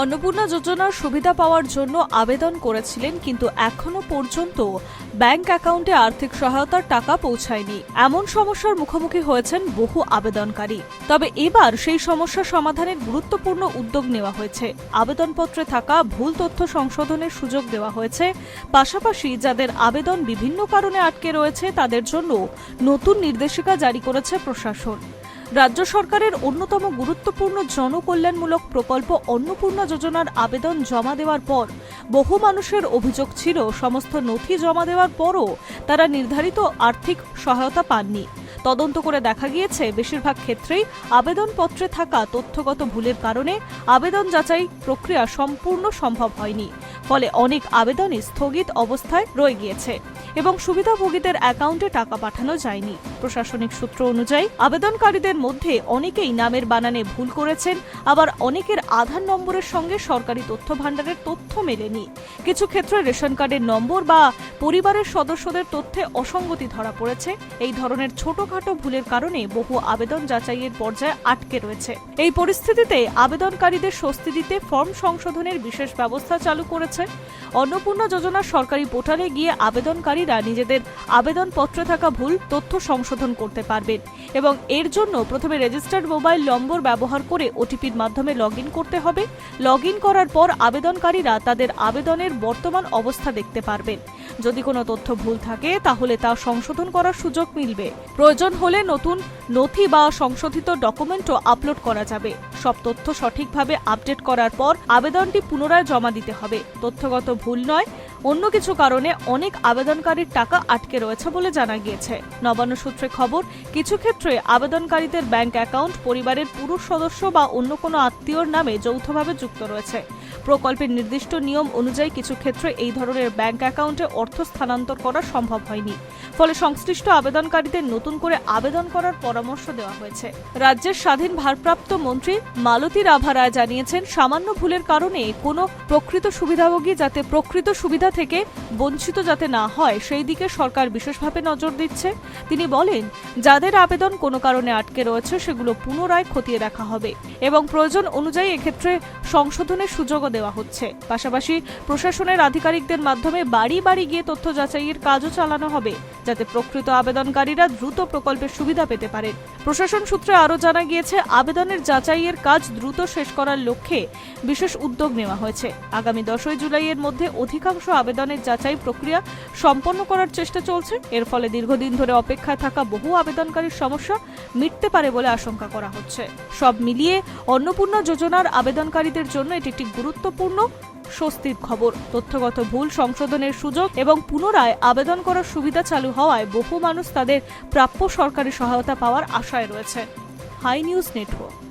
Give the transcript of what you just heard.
অন্নপূর্ণা যোজনার সুবিধা পাওয়ার জন্য আবেদন করেছিলেন, কিন্তু এখনো পর্যন্ত ব্যাংক অ্যাকাউন্টে আর্থিক সহায়তার টাকা পৌঁছায়নি। এমন সমস্যার মুখোমুখি হয়েছেন বহু আবেদনকারী। তবে এবার সেই সমস্যা সমাধানের গুরুত্বপূর্ণ উদ্যোগ নেওয়া হয়েছে। আবেদনপত্রে থাকা ভুল তথ্য সংশোধনের সুযোগ দেওয়া হয়েছে। পাশাপাশি যাদের আবেদন বিভিন্ন কারণে আটকে রয়েছে তাদের জন্য নতুন নির্দেশিকা জারি করেছে প্রশাসন। রাজ্য সরকারের অন্যতম গুরুত্বপূর্ণ জনকল্যাণমূলক প্রকল্প অন্নপূর্ণা যোজনার আবেদন জমা দেওয়ার পর বহু মানুষের অভিযোগ ছিল, সমস্ত নথি জমা দেওয়ার পরও তারা নির্ধারিত আর্থিক সহায়তা পাননি। তদন্ত করে দেখা গিয়েছে বেশিরভাগ ক্ষেত্রেই আবেদনপত্রে থাকা তথ্যগত ভুলের কারণে আবেদন যাচাই প্রক্রিয়া সম্পূর্ণ সম্ভব হয়নি। ফলে অনেক আবেদনই স্থগিত অবস্থায় রয়ে গিয়েছে এবং সুবিধাভোগীদের অ্যাকাউন্টে টাকা পাঠানো যায়নি। প্রশাসনিক সূত্র অনুযায়ী আবেদনকারীদের মধ্যে অনেকেই নামের বানানে ভুল করেছেন, আবার অনেকের আধার নম্বরের সঙ্গে সরকারি তথ্য ভাণ্ডারের তথ্য মেলেনি। কিছু ক্ষেত্রে রেশন কার্ডের নম্বর বা পরিবারের সদস্যদের তথ্যে অসঙ্গতি ধরা পড়েছে। এই ধরনের ছোটখাটো ভুলের কারণে বহু আবেদন যাচাইয়ের পর্যায়ে আটকে রয়েছে। এই পরিস্থিতিতে আবেদনকারীদের স্বস্তি দিতে ফর্ম সংশোধনের বিশেষ ব্যবস্থা চালু করেছে। অন্নপূর্ণা যোজনার সরকারি পোর্টালে গিয়ে আবেদনকারীরা নিজেদের আবেদনপত্রে থাকা ভুল তথ্য সংশোধন করতে পারবেন এবং এর জন্য প্রথমে রেজিস্টার্ড মোবাইল নম্বর ব্যবহার করে ওটিপির মাধ্যমে লগইন করতে হবে। লগইন করার পর আবেদনকারীরা তাদের আবেদনের বর্তমান অবস্থা দেখতে পারবেন। যদি কোনো তথ্য ভুল থাকে তাহলে তা সংশোধন করার সুযোগ মিলবে। প্রয়োজন হলে নতুন নথি বা সংশোধিত ডকুমেন্টও আপলোড করা যাবে। সব তথ্য সঠিকভাবে আপডেট করার পর আবেদনটি পুনরায় জমা দিতে হবে। তথ্যগত ভুল নয়, অন্য কিছু কারণে অনেক আবেদনকারীর টাকা আটকে রয়েছে বলে জানা গিয়েছে। নবান্ন সূত্রে খবর, কিছু ক্ষেত্রে আবেদনকারীদের ব্যাংক অ্যাকাউন্ট পরিবারের পুরুষ সদস্য বা অন্য কোনো আত্মীয়র নামে যৌথভাবে যুক্ত রয়েছে। প্রকল্পের নির্দিষ্ট নিয়ম অনুযায়ী কিছু ক্ষেত্রে এই ধরনের ব্যাংক অ্যাকাউন্টে অর্থ স্থানান্তর করা সম্ভব হয়নি। ফলে সংশ্লিষ্ট আবেদনকারীদের নতুন করে আবেদন করার পরামর্শ দেওয়া হয়েছে। রাজ্যের স্বাধীন ভারপ্রাপ্ত মন্ত্রী মালতী রাভা রায় জানিয়েছেন, সামান্য ভুলের কারণে কোনো প্রকৃত সুবিধাভোগী যাতে প্রকৃত সুবিধা থেকে বঞ্চিত যাতে না হয় সেই দিকে সরকার বিশেষভাবে নজর দিচ্ছে। তিনি বলেন, যাদের আবেদন কোনো কারণে আটকে রয়েছে সেগুলো পুনরায় খতিয়ে দেখা হবে এবং প্রয়োজন অনুযায়ী এক্ষেত্রে সংশোধনের সুযোগও দেওয়া হচ্ছে। পাশাপাশি প্রশাসনের আধিকারিকদের মাধ্যমে বাড়ি বাড়ি গিয়ে তথ্য যাচাইয়ের কাজও চালানো হবে, যাতে প্রকৃত আবেদনকারীরা দ্রুত প্রকল্পের সুবিধা পেতে পারেন। প্রশাসন সূত্রে আরও জানা গিয়েছে, আবেদনের যাচাইয়ের কাজ দ্রুত শেষ করার লক্ষ্যে বিশেষ উদ্যোগ নেওয়া হয়েছে। আগামী 10 জুলাইয়ের মধ্যে অধিকাংশ আবেদনের যাচাই প্রক্রিয়া সম্পন্ন করার চেষ্টা চলছে। এর ফলে দীর্ঘদিন ধরে অপেক্ষায় থাকা বহু আবেদনকারীর সমস্যা মিটতে পারে বলে আশঙ্কা করা হচ্ছে। সব মিলিয়ে অন্নপূর্ণা যোজনার আবেদনকারীদের জন্য এটি একটি গুরুত্বপূর্ণ স্বস্তির খবর। তথ্যগত ভুল সংশোধনের সুযোগ এবং পুনরায় আবেদন করার সুবিধা চালু হওয়ায় বহু মানুষ তাদের প্রাপ্য সরকারি সহায়তা পাওয়ার আশায় রয়েছে। High news network.